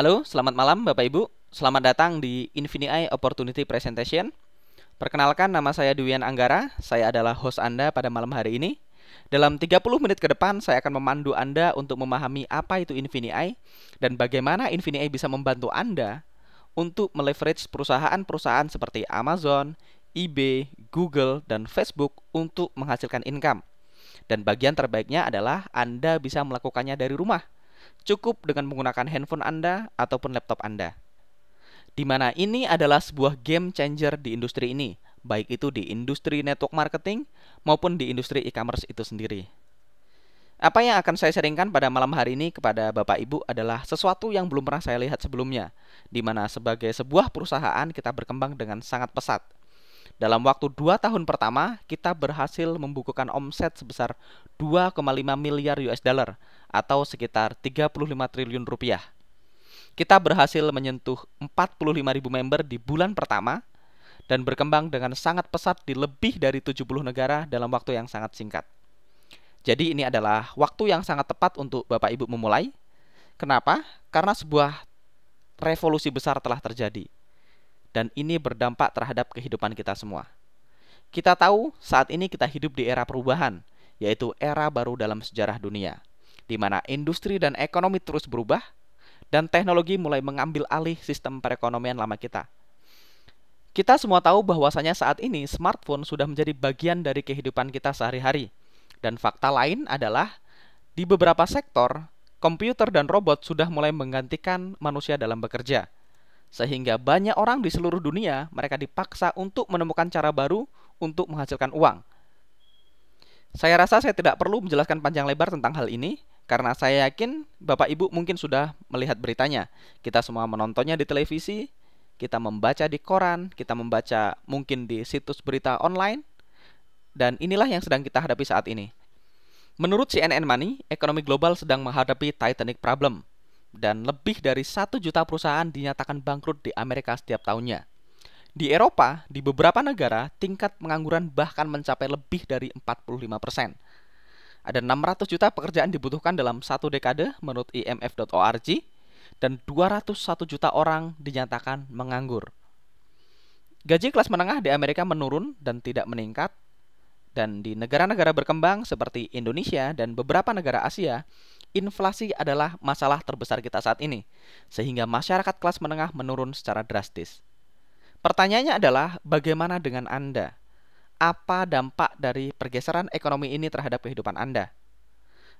Halo, selamat malam Bapak Ibu. Selamat datang di Infinii Opportunity Presentation. Perkenalkan, nama saya Dwian Anggara. Saya adalah host Anda pada malam hari ini. Dalam 30 menit ke depan, saya akan memandu Anda untuk memahami apa itu Infinii dan bagaimana Infinii bisa membantu Anda untuk meleverage perusahaan-perusahaan seperti Amazon, eBay, Google, dan Facebook untuk menghasilkan income. Dan bagian terbaiknya adalah Anda bisa melakukannya dari rumah. Cukup dengan menggunakan handphone Anda ataupun laptop Anda. Di mana ini adalah sebuah game changer di industri ini, baik itu di industri network marketing maupun di industri e-commerce itu sendiri. Apa yang akan saya sharingkan pada malam hari ini kepada Bapak Ibu adalah sesuatu yang belum pernah saya lihat sebelumnya, di mana sebagai sebuah perusahaan kita berkembang dengan sangat pesat. Dalam waktu 2 tahun pertama, kita berhasil membukukan omset sebesar 2,5 miliar US dollar atau sekitar 35 triliun rupiah. Kita berhasil menyentuh 45.000 member di bulan pertama dan berkembang dengan sangat pesat di lebih dari 70 negara dalam waktu yang sangat singkat. Jadi ini adalah waktu yang sangat tepat untuk Bapak Ibu memulai. Kenapa? Karena sebuah revolusi besar telah terjadi. Dan ini berdampak terhadap kehidupan kita semua. Kita tahu saat ini kita hidup di era perubahan, yaitu era baru dalam sejarah dunia, di mana industri dan ekonomi terus berubah, dan teknologi mulai mengambil alih sistem perekonomian lama kita. Kita semua tahu bahwasanya saat ini smartphone sudah menjadi bagian dari kehidupan kita sehari-hari. Dan fakta lain adalah, di beberapa sektor, komputer dan robot sudah mulai menggantikan manusia dalam bekerja. Sehingga banyak orang di seluruh dunia, mereka dipaksa untuk menemukan cara baru untuk menghasilkan uang. Saya rasa saya tidak perlu menjelaskan panjang lebar tentang hal ini, karena saya yakin Bapak Ibu mungkin sudah melihat beritanya. Kita semua menontonnya di televisi, kita membaca di koran, kita membaca mungkin di situs berita online, dan inilah yang sedang kita hadapi saat ini. Menurut CNN Money, ekonomi global sedang menghadapi Titanic problem, dan lebih dari 1 juta perusahaan dinyatakan bangkrut di Amerika setiap tahunnya. Di Eropa, di beberapa negara, tingkat pengangguran bahkan mencapai lebih dari 45%. Ada 600 juta pekerjaan dibutuhkan dalam satu dekade menurut IMF.org, dan 201 juta orang dinyatakan menganggur. Gaji kelas menengah di Amerika menurun dan tidak meningkat, dan di negara-negara berkembang seperti Indonesia dan beberapa negara Asia, inflasi adalah masalah terbesar kita saat ini, sehingga masyarakat kelas menengah menurun secara drastis. Pertanyaannya adalah, bagaimana dengan Anda? Apa dampak dari pergeseran ekonomi ini terhadap kehidupan Anda?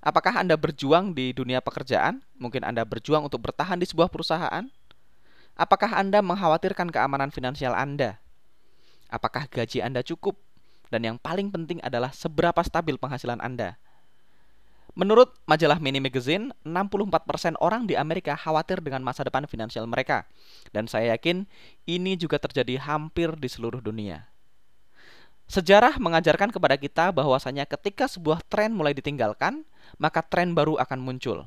Apakah Anda berjuang di dunia pekerjaan? Mungkin Anda berjuang untuk bertahan di sebuah perusahaan? Apakah Anda mengkhawatirkan keamanan finansial Anda? Apakah gaji Anda cukup? Dan yang paling penting adalah seberapa stabil penghasilan Anda. Menurut majalah Money Magazine, 64% orang di Amerika khawatir dengan masa depan finansial mereka. Dan saya yakin ini juga terjadi hampir di seluruh dunia. Sejarah mengajarkan kepada kita bahwasanya ketika sebuah tren mulai ditinggalkan, maka tren baru akan muncul.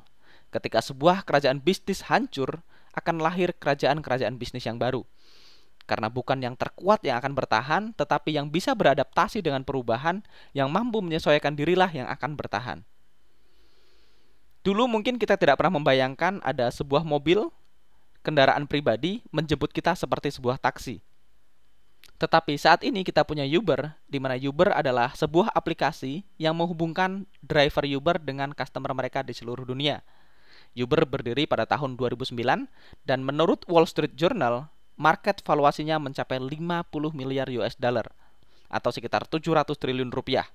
Ketika sebuah kerajaan bisnis hancur, akan lahir kerajaan-kerajaan bisnis yang baru. Karena bukan yang terkuat yang akan bertahan, tetapi yang bisa beradaptasi dengan perubahan, yang mampu menyesuaikan dirilah yang akan bertahan. Dulu mungkin kita tidak pernah membayangkan ada sebuah mobil, kendaraan pribadi, menjemput kita seperti sebuah taksi. Tetapi saat ini kita punya Uber, di mana Uber adalah sebuah aplikasi yang menghubungkan driver Uber dengan customer mereka di seluruh dunia. Uber berdiri pada tahun 2009, dan menurut Wall Street Journal, market valuasinya mencapai 50 miliar US dollar atau sekitar 700 triliun rupiah.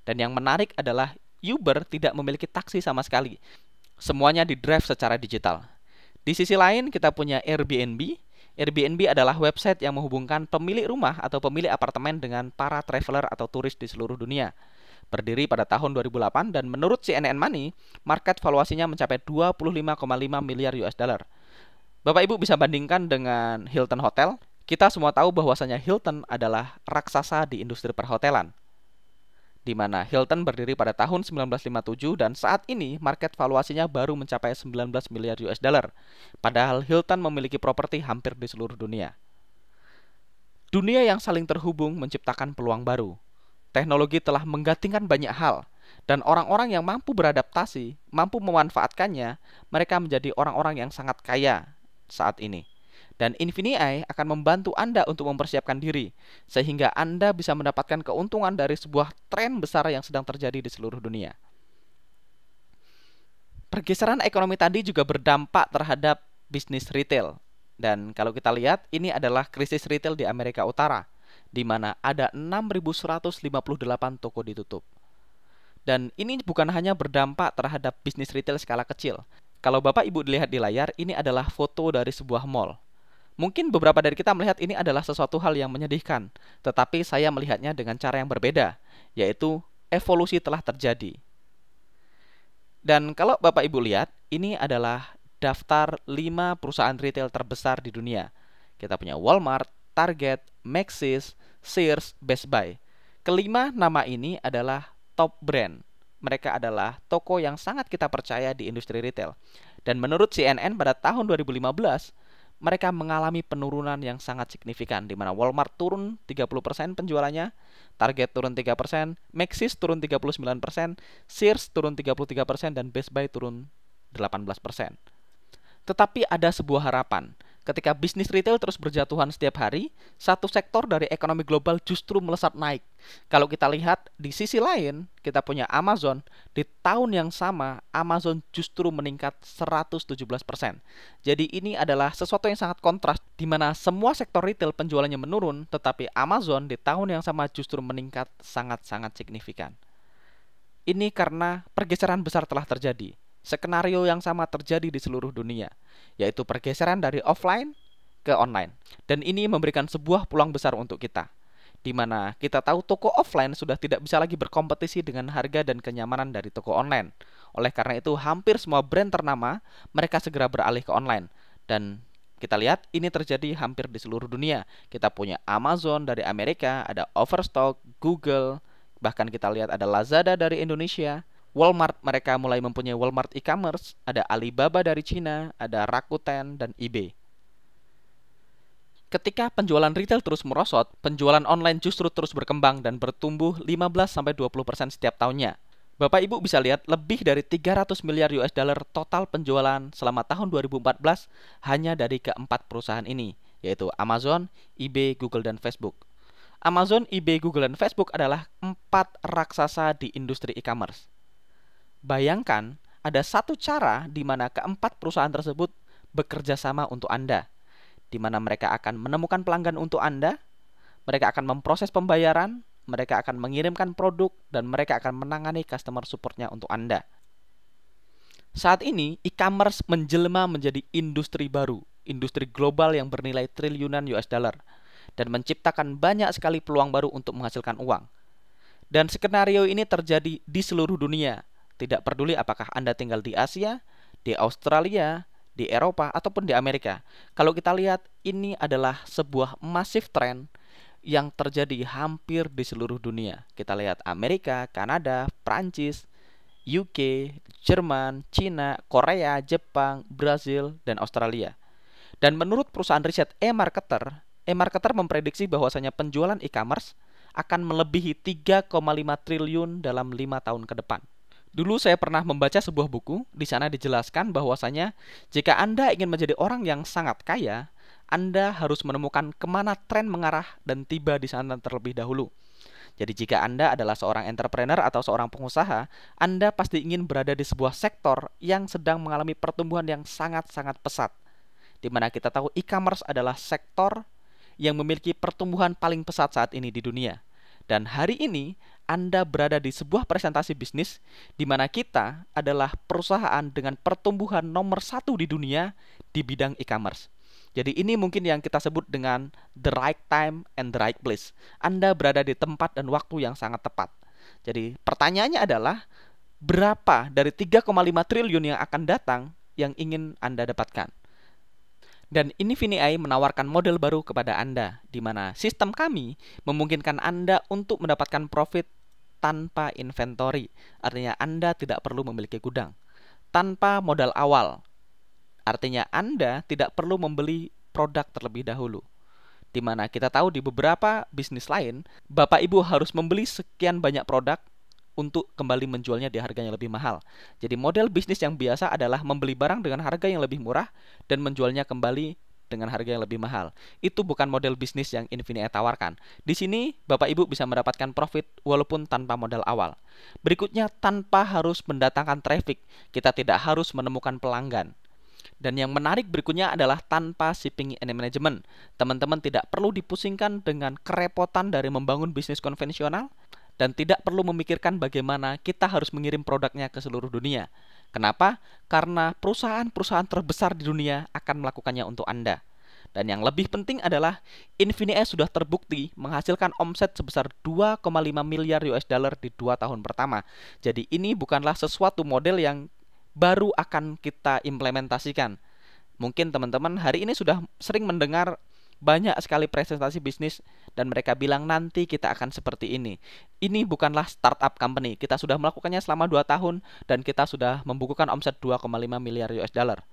Dan yang menarik adalah Uber tidak memiliki taksi sama sekali. Semuanya di-drive secara digital. Di sisi lain kita punya Airbnb. Airbnb adalah website yang menghubungkan pemilik rumah atau pemilik apartemen dengan para traveler atau turis di seluruh dunia. Berdiri pada tahun 2008 dan menurut CNN Money, market valuasinya mencapai 25,5 miliar US dollar. Bapak Ibu bisa bandingkan dengan Hilton Hotel. Kita semua tahu bahwasanya Hilton adalah raksasa di industri perhotelan, di mana Hilton berdiri pada tahun 1957 dan saat ini market valuasinya baru mencapai 19 miliar US dollar. Padahal Hilton memiliki properti hampir di seluruh dunia. Dunia yang saling terhubung menciptakan peluang baru. Teknologi telah menggantikan banyak hal, dan orang-orang yang mampu beradaptasi, mampu memanfaatkannya, mereka menjadi orang-orang yang sangat kaya saat ini. Dan Infinii akan membantu Anda untuk mempersiapkan diri, sehingga Anda bisa mendapatkan keuntungan dari sebuah tren besar yang sedang terjadi di seluruh dunia. Pergeseran ekonomi tadi juga berdampak terhadap bisnis retail. Dan kalau kita lihat, ini adalah krisis retail di Amerika Utara, di mana ada 6.158 toko ditutup. Dan ini bukan hanya berdampak terhadap bisnis retail skala kecil. Kalau Bapak Ibu lihat di layar, ini adalah foto dari sebuah mall. Mungkin beberapa dari kita melihat ini adalah sesuatu hal yang menyedihkan, tetapi saya melihatnya dengan cara yang berbeda, yaitu evolusi telah terjadi. Dan kalau Bapak Ibu lihat, ini adalah daftar 5 perusahaan retail terbesar di dunia. Kita punya Walmart, Target, Maxis, Sears, Best Buy. Kelima nama ini adalah top brand. Mereka adalah toko yang sangat kita percaya di industri retail. Dan menurut CNN pada tahun 2015, mereka mengalami penurunan yang sangat signifikan, di mana Walmart turun 30% penjualannya, Target turun 3%, Maxis turun 39%, Sears turun 33%, dan Best Buy turun 18%. Tetapi ada sebuah harapan. Ketika bisnis retail terus berjatuhan setiap hari, satu sektor dari ekonomi global justru melesat naik. Kalau kita lihat di sisi lain, kita punya Amazon. Di tahun yang sama, Amazon justru meningkat 117%. Jadi ini adalah sesuatu yang sangat kontras, di mana semua sektor retail penjualannya menurun, tetapi Amazon di tahun yang sama justru meningkat sangat-sangat signifikan. Ini karena pergeseran besar telah terjadi. Skenario yang sama terjadi di seluruh dunia, yaitu pergeseran dari offline ke online. Dan ini memberikan sebuah peluang besar untuk kita, di mana kita tahu toko offline sudah tidak bisa lagi berkompetisi dengan harga dan kenyamanan dari toko online. Oleh karena itu, hampir semua brand ternama mereka segera beralih ke online. Dan kita lihat ini terjadi hampir di seluruh dunia. Kita punya Amazon dari Amerika, ada Overstock, Google, bahkan kita lihat ada Lazada dari Indonesia. Walmart, mereka mulai mempunyai Walmart e-commerce, ada Alibaba dari Cina, ada Rakuten, dan eBay. Ketika penjualan retail terus merosot, penjualan online justru terus berkembang dan bertumbuh 15-20% setiap tahunnya. Bapak Ibu bisa lihat lebih dari 300 miliar US dollar total penjualan selama tahun 2014 hanya dari keempat perusahaan ini, yaitu Amazon, eBay, Google, dan Facebook. Amazon, eBay, Google, dan Facebook adalah 4 raksasa di industri e-commerce. Bayangkan, ada satu cara di mana keempat perusahaan tersebut bekerja sama untuk Anda, di mana mereka akan menemukan pelanggan untuk Anda, mereka akan memproses pembayaran, mereka akan mengirimkan produk, dan mereka akan menangani customer support-nya untuk Anda. Saat ini, e-commerce menjelma menjadi industri baru, industri global yang bernilai triliunan US dollar, dan menciptakan banyak sekali peluang baru untuk menghasilkan uang. Dan skenario ini terjadi di seluruh dunia. Tidak peduli apakah Anda tinggal di Asia, di Australia, di Eropa, ataupun di Amerika. Kalau kita lihat, ini adalah sebuah masif tren yang terjadi hampir di seluruh dunia. Kita lihat Amerika, Kanada, Prancis, UK, Jerman, Cina, Korea, Jepang, Brazil, dan Australia. Dan menurut perusahaan riset eMarketer memprediksi bahwasanya penjualan e-commerce akan melebihi 3,5 triliun dalam 5 tahun ke depan. Dulu saya pernah membaca sebuah buku, di sana dijelaskan bahwasanya jika Anda ingin menjadi orang yang sangat kaya, Anda harus menemukan kemana tren mengarah dan tiba di sana terlebih dahulu. Jadi jika Anda adalah seorang entrepreneur atau seorang pengusaha, Anda pasti ingin berada di sebuah sektor yang sedang mengalami pertumbuhan yang sangat-sangat pesat. Di mana kita tahu e-commerce adalah sektor yang memiliki pertumbuhan paling pesat saat ini di dunia. Dan hari ini, Anda berada di sebuah presentasi bisnis di mana kita adalah perusahaan dengan pertumbuhan nomor 1 di dunia di bidang e-commerce. Jadi ini mungkin yang kita sebut dengan the right time and the right place. Anda berada di tempat dan waktu yang sangat tepat. Jadi pertanyaannya adalah, berapa dari 3,5 triliun yang akan datang yang ingin Anda dapatkan? Dan Infinii menawarkan model baru kepada Anda, di mana sistem kami memungkinkan Anda untuk mendapatkan profit tanpa inventory. Artinya Anda tidak perlu memiliki gudang. Tanpa modal awal. Artinya Anda tidak perlu membeli produk terlebih dahulu. Di mana kita tahu di beberapa bisnis lain, Bapak Ibu harus membeli sekian banyak produk untuk kembali menjualnya di harga yang lebih mahal. Jadi model bisnis yang biasa adalah membeli barang dengan harga yang lebih murah dan menjualnya kembali dengan harga yang lebih mahal. Itu bukan model bisnis yang Infinii tawarkan. Di sini Bapak Ibu bisa mendapatkan profit walaupun tanpa modal awal. Berikutnya, tanpa harus mendatangkan traffic, kita tidak harus menemukan pelanggan. Dan yang menarik berikutnya adalah tanpa shipping and management. Teman-teman tidak perlu dipusingkan dengan kerepotan dari membangun bisnis konvensional dan tidak perlu memikirkan bagaimana kita harus mengirim produknya ke seluruh dunia. Kenapa? Karena perusahaan-perusahaan terbesar di dunia akan melakukannya untuk Anda. Dan yang lebih penting adalah Infinii sudah terbukti menghasilkan omset sebesar 2,5 miliar US dollar di 2 tahun pertama. Jadi ini bukanlah sesuatu model yang baru akan kita implementasikan. Mungkin teman-teman hari ini sudah sering mendengar banyak sekali presentasi bisnis dan mereka bilang nanti kita akan seperti ini. Ini bukanlah startup company. Kita sudah melakukannya selama 2 tahun dan kita sudah membukukan omset 2,5 miliar US dollar.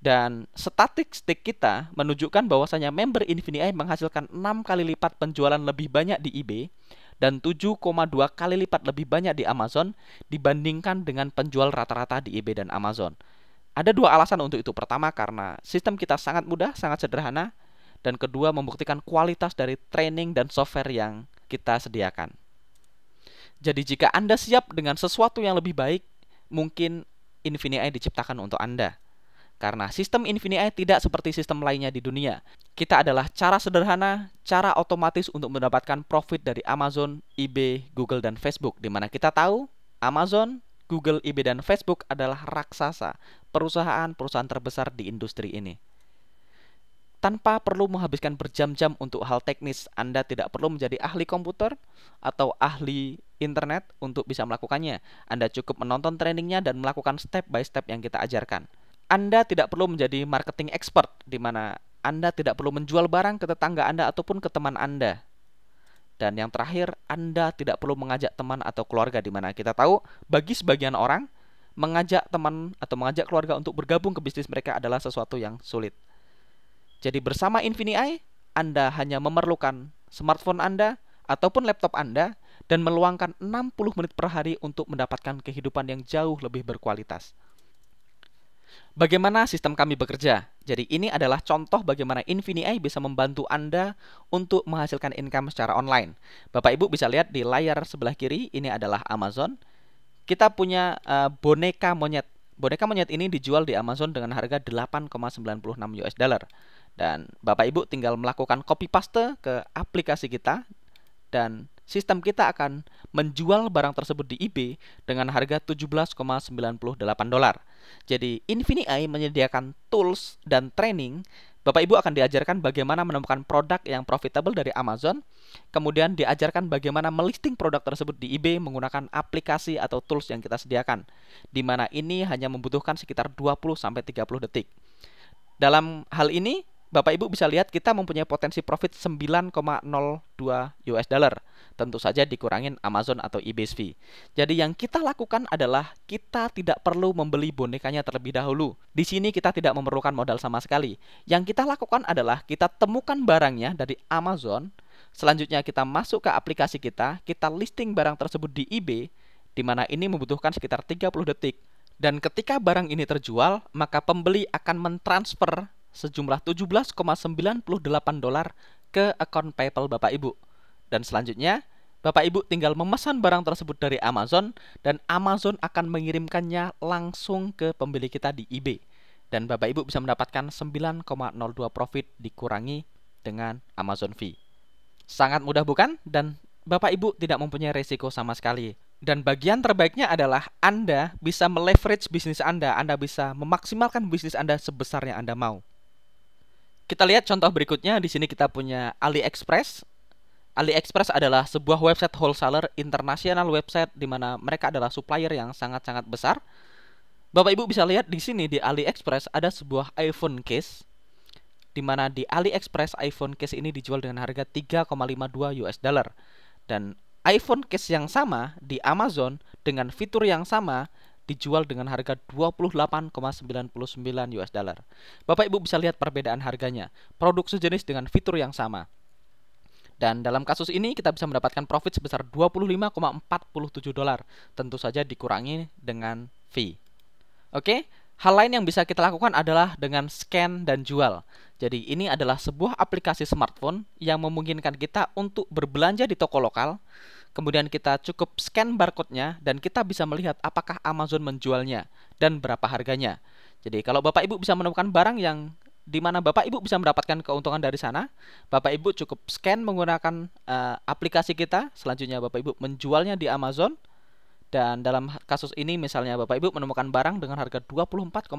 Dan statistik kita menunjukkan bahwasanya member Infinii menghasilkan 6 kali lipat penjualan lebih banyak di eBay dan 7,2 kali lipat lebih banyak di Amazon dibandingkan dengan penjual rata-rata di eBay dan Amazon. Ada 2 alasan untuk itu. Pertama, karena sistem kita sangat mudah, sangat sederhana. Dan kedua, membuktikan kualitas dari training dan software yang kita sediakan. Jadi jika Anda siap dengan sesuatu yang lebih baik, mungkin Infinii diciptakan untuk Anda. Karena sistem Infinii tidak seperti sistem lainnya di dunia. Kita adalah cara sederhana, cara otomatis untuk mendapatkan profit dari Amazon, eBay, Google, dan Facebook. Di mana kita tahu Amazon, Google, eBay, dan Facebook adalah raksasa, perusahaan-perusahaan terbesar di industri ini. Tanpa perlu menghabiskan berjam-jam untuk hal teknis, Anda tidak perlu menjadi ahli komputer atau ahli internet untuk bisa melakukannya. Anda cukup menonton trainingnya dan melakukan step by step yang kita ajarkan. Anda tidak perlu menjadi marketing expert, di mana Anda tidak perlu menjual barang ke tetangga Anda ataupun ke teman Anda. Dan yang terakhir, Anda tidak perlu mengajak teman atau keluarga, di mana kita tahu bagi sebagian orang, mengajak teman atau mengajak keluarga untuk bergabung ke bisnis mereka adalah sesuatu yang sulit. Jadi bersama Infinii, Anda hanya memerlukan smartphone Anda ataupun laptop Anda dan meluangkan 60 menit per hari untuk mendapatkan kehidupan yang jauh lebih berkualitas. Bagaimana sistem kami bekerja? Jadi ini adalah contoh bagaimana Infinii bisa membantu Anda untuk menghasilkan income secara online. Bapak Ibu bisa lihat di layar sebelah kiri, ini adalah Amazon. Kita punya boneka monyet. Boneka monyet ini dijual di Amazon dengan harga 8,96 US dollar. Dan Bapak Ibu tinggal melakukan copy paste ke aplikasi kita dan sistem kita akan menjual barang tersebut di eBay dengan harga 17,98 dolar. Jadi Infinii menyediakan tools dan training. Bapak Ibu akan diajarkan bagaimana menemukan produk yang profitable dari Amazon. Kemudian diajarkan bagaimana melisting produk tersebut di eBay menggunakan aplikasi atau tools yang kita sediakan. Di mana ini hanya membutuhkan sekitar 20-30 detik. Dalam hal ini, Bapak Ibu bisa lihat kita mempunyai potensi profit 9,02 US dollar. Tentu saja dikurangin Amazon atau eBay's fee. Jadi yang kita lakukan adalah kita tidak perlu membeli bonekanya terlebih dahulu. Di sini kita tidak memerlukan modal sama sekali. Yang kita lakukan adalah kita temukan barangnya dari Amazon. Selanjutnya kita masuk ke aplikasi kita listing barang tersebut di eBay, di mana ini membutuhkan sekitar 30 detik. Dan ketika barang ini terjual, maka pembeli akan mentransfer sejumlah 17,98 dolar ke akun PayPal Bapak Ibu. Dan selanjutnya, Bapak Ibu tinggal memesan barang tersebut dari Amazon dan Amazon akan mengirimkannya langsung ke pembeli kita di eBay. Dan Bapak Ibu bisa mendapatkan 9,02 profit dikurangi dengan Amazon fee. Sangat mudah bukan? Dan Bapak Ibu tidak mempunyai resiko sama sekali. Dan bagian terbaiknya adalah Anda bisa meleverage bisnis Anda. Anda bisa memaksimalkan bisnis Anda sebesar yang Anda mau. Kita lihat contoh berikutnya. Di sini kita punya AliExpress. AliExpress adalah sebuah website wholesaler internasional website di mana mereka adalah supplier yang sangat-sangat besar. Bapak Ibu bisa lihat di sini di AliExpress ada sebuah iPhone case, di mana di AliExpress iPhone case ini dijual dengan harga 3,52 US dollar. Dan iPhone case yang sama di Amazon dengan fitur yang sama dijual dengan harga 28,99 US dollar. Bapak Ibu bisa lihat perbedaan harganya. Produk sejenis dengan fitur yang sama. Dan dalam kasus ini kita bisa mendapatkan profit sebesar $25,47. Tentu saja dikurangi dengan fee. Oke, hal lain yang bisa kita lakukan adalah dengan scan dan jual. Jadi ini adalah sebuah aplikasi smartphone yang memungkinkan kita untuk berbelanja di toko lokal. Kemudian kita cukup scan barcode-nya dan kita bisa melihat apakah Amazon menjualnya dan berapa harganya. Jadi kalau Bapak Ibu bisa menemukan barang yang di mana Bapak Ibu bisa mendapatkan keuntungan dari sana, Bapak Ibu cukup scan menggunakan aplikasi kita. Selanjutnya Bapak Ibu menjualnya di Amazon. Dan dalam kasus ini misalnya Bapak Ibu menemukan barang dengan harga $24,85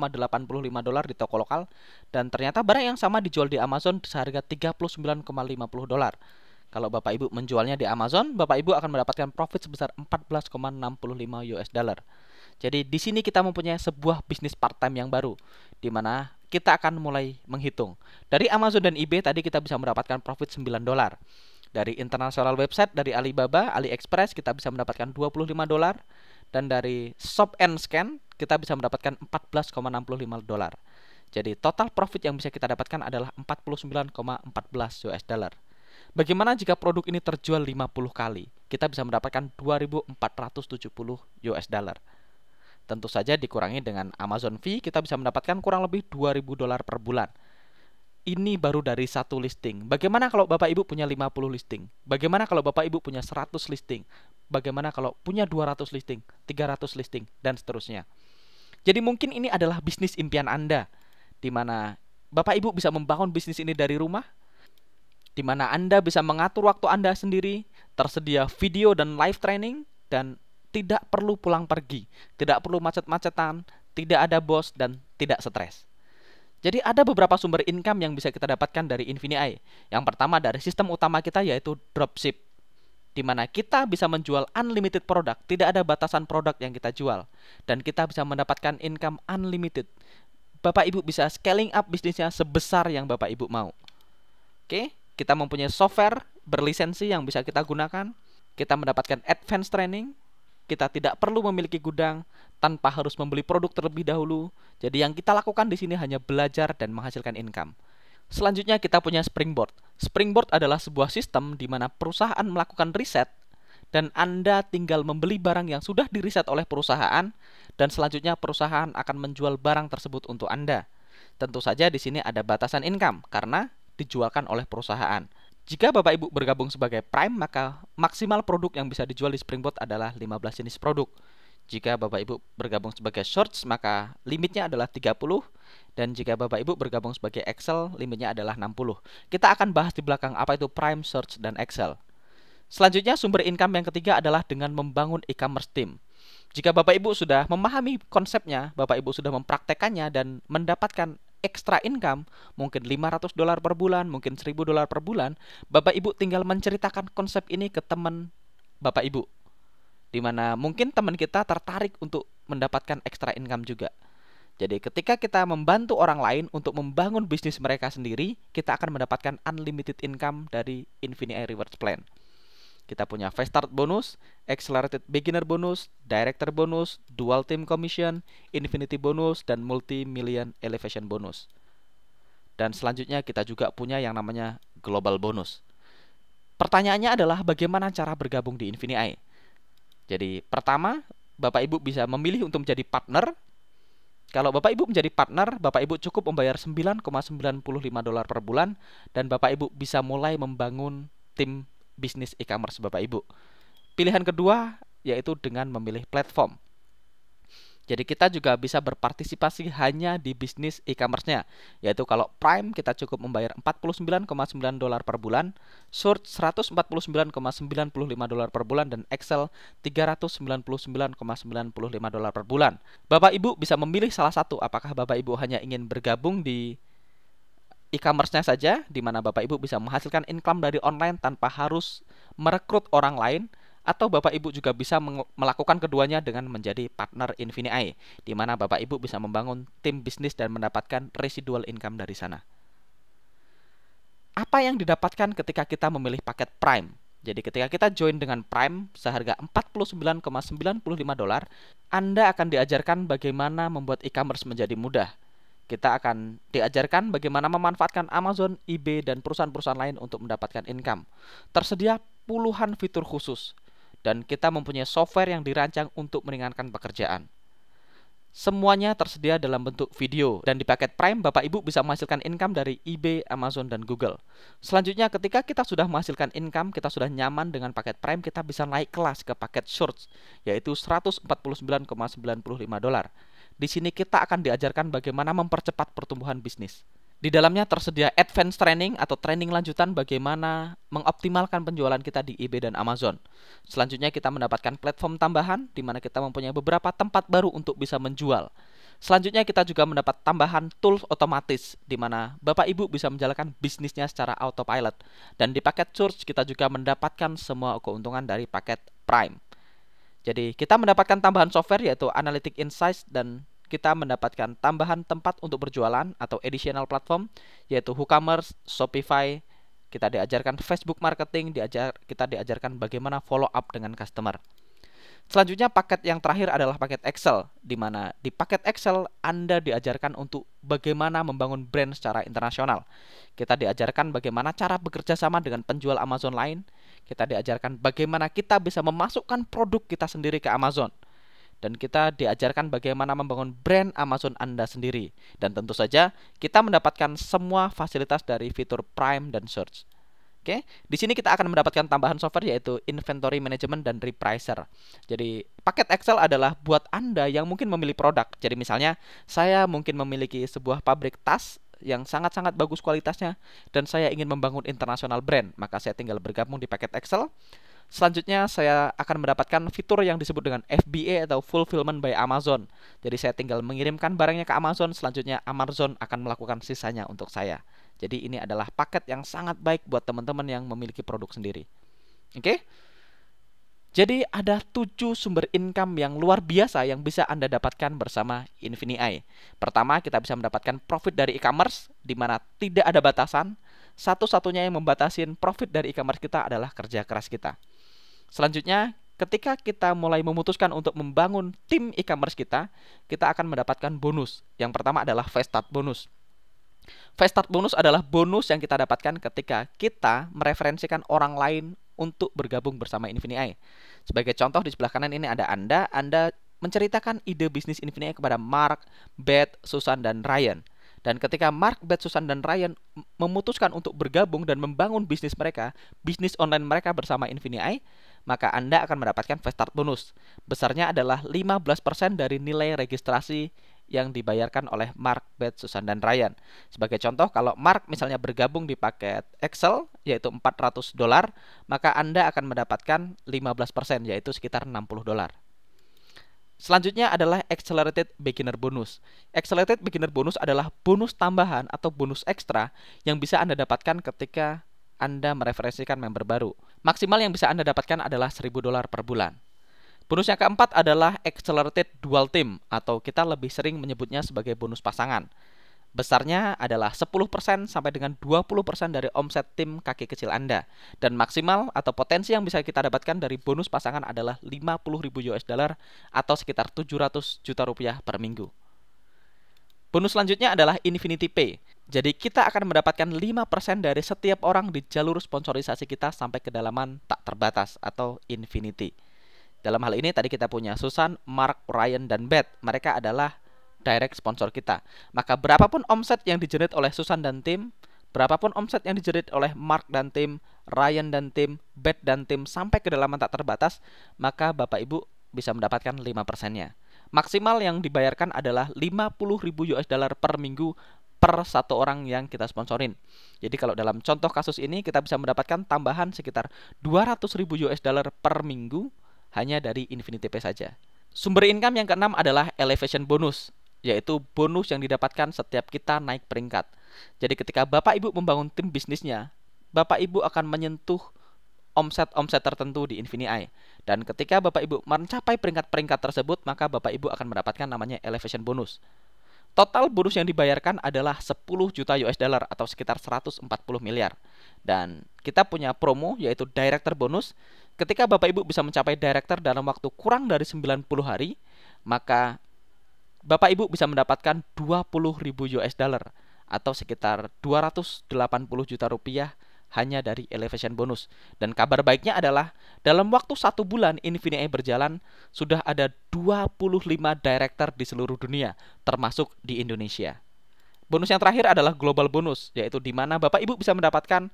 di toko lokal dan ternyata barang yang sama dijual di Amazon seharga $39,50. Kalau Bapak Ibu menjualnya di Amazon, Bapak Ibu akan mendapatkan profit sebesar $14,65. Jadi di sini kita mempunyai sebuah bisnis part-time yang baru, di mana kita akan mulai menghitung. Dari Amazon dan eBay tadi kita bisa mendapatkan profit $9. Dari internasional website, dari Alibaba, AliExpress kita bisa mendapatkan $25. Dan dari Shop and Scan kita bisa mendapatkan $14,65. Jadi total profit yang bisa kita dapatkan adalah $49,14. Bagaimana jika produk ini terjual 50 kali? Kita bisa mendapatkan $2.470. Tentu saja dikurangi dengan Amazon fee, kita bisa mendapatkan kurang lebih $2.000 per bulan. Ini baru dari satu listing. Bagaimana kalau Bapak Ibu punya 50 listing? Bagaimana kalau Bapak Ibu punya 100 listing? Bagaimana kalau punya 200 listing, 300 listing, dan seterusnya? Jadi mungkin ini adalah bisnis impian Anda, di mana Bapak Ibu bisa membangun bisnis ini dari rumah, di mana Anda bisa mengatur waktu Anda sendiri, tersedia video dan live training, dan tidak perlu pulang pergi, tidak perlu macet-macetan, tidak ada bos, dan tidak stres. Jadi ada beberapa sumber income yang bisa kita dapatkan dari Infinii. Yang pertama dari sistem utama kita yaitu dropship, di mana kita bisa menjual unlimited produk, tidak ada batasan produk yang kita jual, dan kita bisa mendapatkan income unlimited. Bapak Ibu bisa scaling up bisnisnya sebesar yang Bapak Ibu mau. Oke, kita mempunyai software berlisensi yang bisa kita gunakan. Kita mendapatkan advance training. Kita tidak perlu memiliki gudang tanpa harus membeli produk terlebih dahulu. Jadi yang kita lakukan di sini hanya belajar dan menghasilkan income. Selanjutnya kita punya Springboard. Springboard adalah sebuah sistem di mana perusahaan melakukan riset dan Anda tinggal membeli barang yang sudah diriset oleh perusahaan dan selanjutnya perusahaan akan menjual barang tersebut untuk Anda. Tentu saja di sini ada batasan income karena dijualkan oleh perusahaan. Jika Bapak Ibu bergabung sebagai Prime, maka maksimal produk yang bisa dijual di Springboard adalah 15 jenis produk. Jika Bapak Ibu bergabung sebagai Search, maka limitnya adalah 30. Dan jika Bapak Ibu bergabung sebagai Excel, limitnya adalah 60. Kita akan bahas di belakang apa itu Prime, Search, dan Excel. Selanjutnya sumber income yang ketiga adalah dengan membangun e-commerce team. Jika Bapak Ibu sudah memahami konsepnya, Bapak Ibu sudah mempraktekannya dan mendapatkan extra income, mungkin $500 per bulan, mungkin $1.000 per bulan, Bapak Ibu tinggal menceritakan konsep ini ke teman Bapak Ibu, di mana mungkin teman kita tertarik untuk mendapatkan extra income juga. Jadi ketika kita membantu orang lain untuk membangun bisnis mereka sendiri, kita akan mendapatkan unlimited income dari Infinii Rewards Plan. Kita punya Fast Start bonus, Accelerated Beginner bonus, Director bonus, Dual Team Commission, Infinity bonus, dan Multi-Million Elevation bonus. Dan selanjutnya kita juga punya yang namanya Global bonus. Pertanyaannya adalah bagaimana cara bergabung di Infinii? Jadi pertama, Bapak Ibu bisa memilih untuk menjadi partner. Kalau Bapak Ibu menjadi partner, Bapak Ibu cukup membayar $9,95 per bulan dan Bapak Ibu bisa mulai membangun tim bisnis e-commerce Bapak Ibu. Pilihan kedua yaitu dengan memilih platform. Jadi kita juga bisa berpartisipasi hanya di bisnis e-commerce-nya. Yaitu kalau Prime kita cukup membayar $49,9 per bulan, Search $149,95 per bulan, dan Excel $399,95 per bulan. Bapak Ibu bisa memilih salah satu, apakah Bapak Ibu hanya ingin bergabung di e-commerce-nya saja, di mana Bapak Ibu bisa menghasilkan income dari online tanpa harus merekrut orang lain, atau Bapak Ibu juga bisa melakukan keduanya dengan menjadi partner Infinii, di mana Bapak Ibu bisa membangun tim bisnis dan mendapatkan residual income dari sana. Apa yang didapatkan ketika kita memilih paket Prime? Jadi ketika kita join dengan Prime seharga $49,95, Anda akan diajarkan bagaimana membuat e-commerce menjadi mudah. Kita akan diajarkan bagaimana memanfaatkan Amazon, eBay, dan perusahaan-perusahaan lain untuk mendapatkan income. Tersedia puluhan fitur khusus, dan kita mempunyai software yang dirancang untuk meringankan pekerjaan. Semuanya tersedia dalam bentuk video, dan di paket Prime Bapak Ibu bisa menghasilkan income dari eBay, Amazon, dan Google. Selanjutnya, ketika kita sudah menghasilkan income, kita sudah nyaman dengan paket Prime, kita bisa naik kelas ke paket Shorts, yaitu $149,95. Di sini kita akan diajarkan bagaimana mempercepat pertumbuhan bisnis. Di dalamnya tersedia advance training atau training lanjutan bagaimana mengoptimalkan penjualan kita di eBay dan Amazon. Selanjutnya kita mendapatkan platform tambahan di mana kita mempunyai beberapa tempat baru untuk bisa menjual. Selanjutnya kita juga mendapat tambahan tools otomatis di mana Bapak Ibu bisa menjalankan bisnisnya secara autopilot. Dan di paket Surge kita juga mendapatkan semua keuntungan dari paket Prime. Jadi kita mendapatkan tambahan software yaitu Analytic Insights, dan kita mendapatkan tambahan tempat untuk berjualan atau additional platform yaitu WooCommerce, Shopify. Kita diajarkan Facebook marketing, kita diajarkan bagaimana follow up dengan customer. Selanjutnya paket yang terakhir adalah paket Excel, di mana di paket Excel Anda diajarkan untuk bagaimana membangun brand secara internasional. Kita diajarkan bagaimana cara bekerja sama dengan penjual Amazon lain. Kita diajarkan bagaimana kita bisa memasukkan produk kita sendiri ke Amazon. Dan kita diajarkan bagaimana membangun brand Amazon Anda sendiri. Dan tentu saja kita mendapatkan semua fasilitas dari fitur Prime dan Search. Oke, di sini kita akan mendapatkan tambahan software yaitu Inventory Management dan Repricer. Jadi paket Excel adalah buat Anda yang mungkin memilih produk. Jadi misalnya saya mungkin memiliki sebuah pabrik tas yang sangat-sangat bagus kualitasnya dan saya ingin membangun international brand, maka saya tinggal bergabung di paket Excel. Selanjutnya saya akan mendapatkan fitur yang disebut dengan FBA atau Fulfillment by Amazon. Jadi saya tinggal mengirimkan barangnya ke Amazon, selanjutnya Amazon akan melakukan sisanya untuk saya. Jadi ini adalah paket yang sangat baik buat teman-teman yang memiliki produk sendiri. Oke? Jadi ada 7 sumber income yang luar biasa yang bisa Anda dapatkan bersama Infinii. Pertama, kita bisa mendapatkan profit dari e-commerce di mana tidak ada batasan. Satu-satunya yang membatasin profit dari e-commerce kita adalah kerja keras kita. Selanjutnya, ketika kita mulai memutuskan untuk membangun tim e-commerce kita akan mendapatkan bonus. Yang pertama adalah Fast Start bonus. Fast Start bonus adalah bonus yang kita dapatkan ketika kita mereferensikan orang lain untuk bergabung bersama Infinii. Sebagai contoh di sebelah kanan ini ada Anda menceritakan ide bisnis Infinii kepada Mark, Beth, Susan, dan Ryan. Dan ketika Mark, Beth, Susan, dan Ryan memutuskan untuk bergabung dan membangun bisnis mereka, bisnis online mereka bersama Infinii, maka Anda akan mendapatkan Fast Start bonus. Besarnya adalah 15% dari nilai registrasi yang dibayarkan oleh Mark, Beth, Susan, dan Ryan. Sebagai contoh, kalau Mark misalnya bergabung di paket Excel yaitu $400, maka Anda akan mendapatkan 15% yaitu sekitar $60. Selanjutnya adalah Accelerated Beginner Bonus. Accelerated Beginner Bonus adalah bonus tambahan atau bonus ekstra yang bisa Anda dapatkan ketika Anda mereferensikan member baru. Maksimal yang bisa Anda dapatkan adalah $1.000 per bulan. Bonus yang keempat adalah Accelerated Dual Team atau kita lebih sering menyebutnya sebagai bonus pasangan. Besarnya adalah 10% sampai dengan 20% dari omset tim kaki kecil Anda. Dan maksimal atau potensi yang bisa kita dapatkan dari bonus pasangan adalah $50.000 atau sekitar 700 juta rupiah per minggu. Bonus selanjutnya adalah Infinity Pay. Jadi kita akan mendapatkan 5% dari setiap orang di jalur sponsorisasi kita sampai kedalaman tak terbatas atau Infinity. Dalam hal ini tadi kita punya Susan, Mark, Ryan, dan Beth. Mereka adalah direct sponsor kita. Maka berapapun omset yang digenerate oleh Susan dan tim, berapapun omset yang digenerate oleh Mark dan tim, Ryan dan tim, Beth dan tim sampai kedalaman tak terbatas, maka Bapak Ibu bisa mendapatkan 5%-nya. Maksimal yang dibayarkan adalah $50.000 per minggu per satu orang yang kita sponsorin. Jadi kalau dalam contoh kasus ini kita bisa mendapatkan tambahan sekitar $200.000 per minggu hanya dari Infinity Pay saja. Sumber income yang keenam adalah Elevation Bonus, yaitu bonus yang didapatkan setiap kita naik peringkat. Jadi ketika Bapak Ibu membangun tim bisnisnya, Bapak Ibu akan menyentuh omset-omset tertentu di Infinii. Dan ketika Bapak Ibu mencapai peringkat-peringkat tersebut, maka Bapak Ibu akan mendapatkan namanya Elevation Bonus. Total bonus yang dibayarkan adalah $10 juta atau sekitar 140 miliar. Dan kita punya promo yaitu Director Bonus. Ketika Bapak Ibu bisa mencapai Director dalam waktu kurang dari 90 hari, maka Bapak Ibu bisa mendapatkan 20.000 US dollar atau sekitar 280 juta rupiah hanya dari elevation bonus. Dan kabar baiknya adalah dalam waktu 1 bulan Infinity berjalan, sudah ada 25 director di seluruh dunia, termasuk di Indonesia. Bonus yang terakhir adalah global bonus, yaitu di mana Bapak Ibu bisa mendapatkan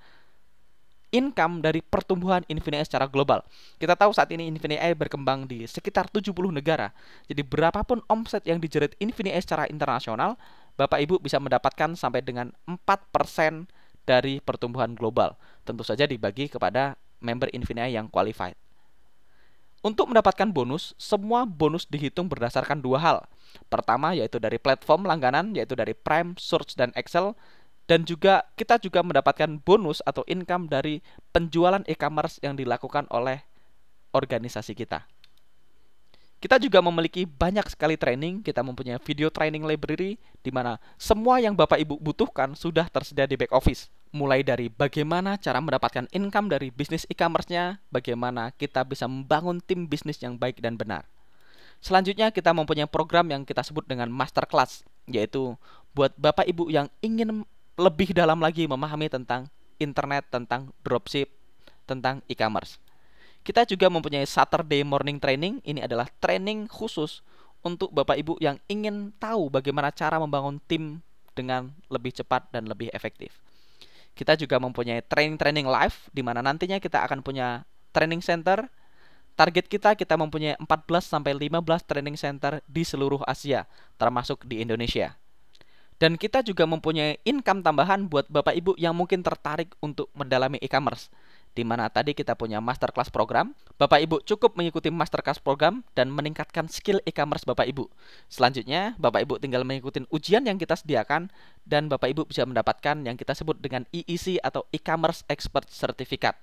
income dari pertumbuhan Infinity secara global. Kita tahu saat ini Infinity berkembang di sekitar 70 negara. Jadi berapapun omset yang dijerit Infinity secara internasional, Bapak Ibu bisa mendapatkan sampai dengan 4% dari pertumbuhan global. Tentu saja dibagi kepada member Infinity yang qualified. Untuk mendapatkan bonus, semua bonus dihitung berdasarkan 2 hal. Pertama yaitu dari platform langganan, yaitu dari Prime, Search, dan Excel. Dan juga kita juga mendapatkan bonus atau income dari penjualan e-commerce yang dilakukan oleh organisasi kita. Kita juga memiliki banyak sekali training. Kita mempunyai video training library di mana semua yang Bapak Ibu butuhkan sudah tersedia di back office. Mulai dari bagaimana cara mendapatkan income dari bisnis e-commerce-nya, bagaimana kita bisa membangun tim bisnis yang baik dan benar. Selanjutnya kita mempunyai program yang kita sebut dengan masterclass, yaitu buat Bapak Ibu yang ingin lebih dalam lagi memahami tentang internet, tentang dropship, tentang e-commerce. Kita juga mempunyai Saturday Morning Training. Ini adalah training khusus untuk Bapak Ibu yang ingin tahu bagaimana cara membangun tim dengan lebih cepat dan lebih efektif. Kita juga mempunyai training-training live, di mana nantinya kita akan punya training center. Target kita mempunyai 14-15 training center di seluruh Asia, termasuk di Indonesia. Dan kita juga mempunyai income tambahan buat Bapak Ibu yang mungkin tertarik untuk mendalami e-commerce, di mana tadi kita punya masterclass program. Bapak Ibu cukup mengikuti masterclass program dan meningkatkan skill e-commerce Bapak Ibu. Selanjutnya, Bapak Ibu tinggal mengikuti ujian yang kita sediakan dan Bapak Ibu bisa mendapatkan yang kita sebut dengan EEC atau e-commerce expert certificate.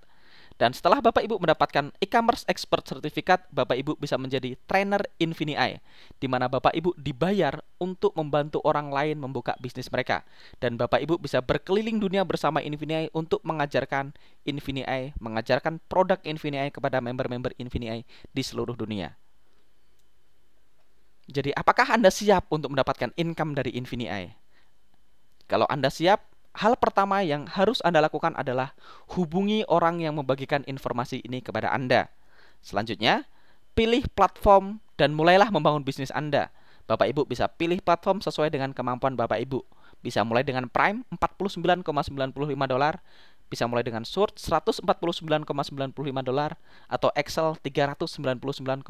Dan setelah Bapak Ibu mendapatkan e-commerce expert certificate, Bapak Ibu bisa menjadi trainer Infinity, di mana Bapak Ibu dibayar untuk membantu orang lain membuka bisnis mereka. Dan Bapak Ibu bisa berkeliling dunia bersama Infinity untuk mengajarkan Infinity, mengajarkan produk Infinity kepada member-member Infinity di seluruh dunia. Jadi apakah Anda siap untuk mendapatkan income dari Infinity? Kalau Anda siap, hal pertama yang harus Anda lakukan adalah hubungi orang yang membagikan informasi ini kepada Anda. Selanjutnya, pilih platform dan mulailah membangun bisnis Anda. Bapak Ibu bisa pilih platform sesuai dengan kemampuan Bapak Ibu. Bisa mulai dengan Prime $49,95, bisa mulai dengan Search $149,95 atau Excel $399,95.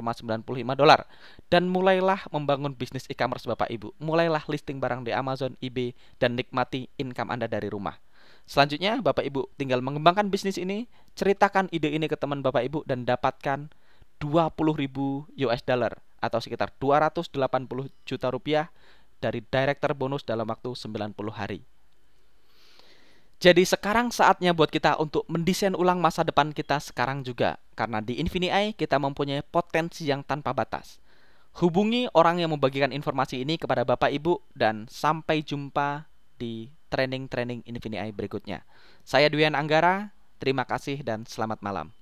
Dan mulailah membangun bisnis e-commerce Bapak Ibu. Mulailah listing barang di Amazon, eBay, dan nikmati income Anda dari rumah. Selanjutnya, Bapak Ibu tinggal mengembangkan bisnis ini, ceritakan ide ini ke teman Bapak Ibu dan dapatkan 20.000 US dollar atau sekitar 280 juta rupiah dari director bonus dalam waktu 90 hari. Jadi sekarang saatnya buat kita untuk mendesain ulang masa depan kita sekarang juga. Karena di Infinity kita mempunyai potensi yang tanpa batas. Hubungi orang yang membagikan informasi ini kepada Bapak Ibu dan sampai jumpa di training-training Infinity berikutnya. Saya Duyan Anggara, terima kasih dan selamat malam.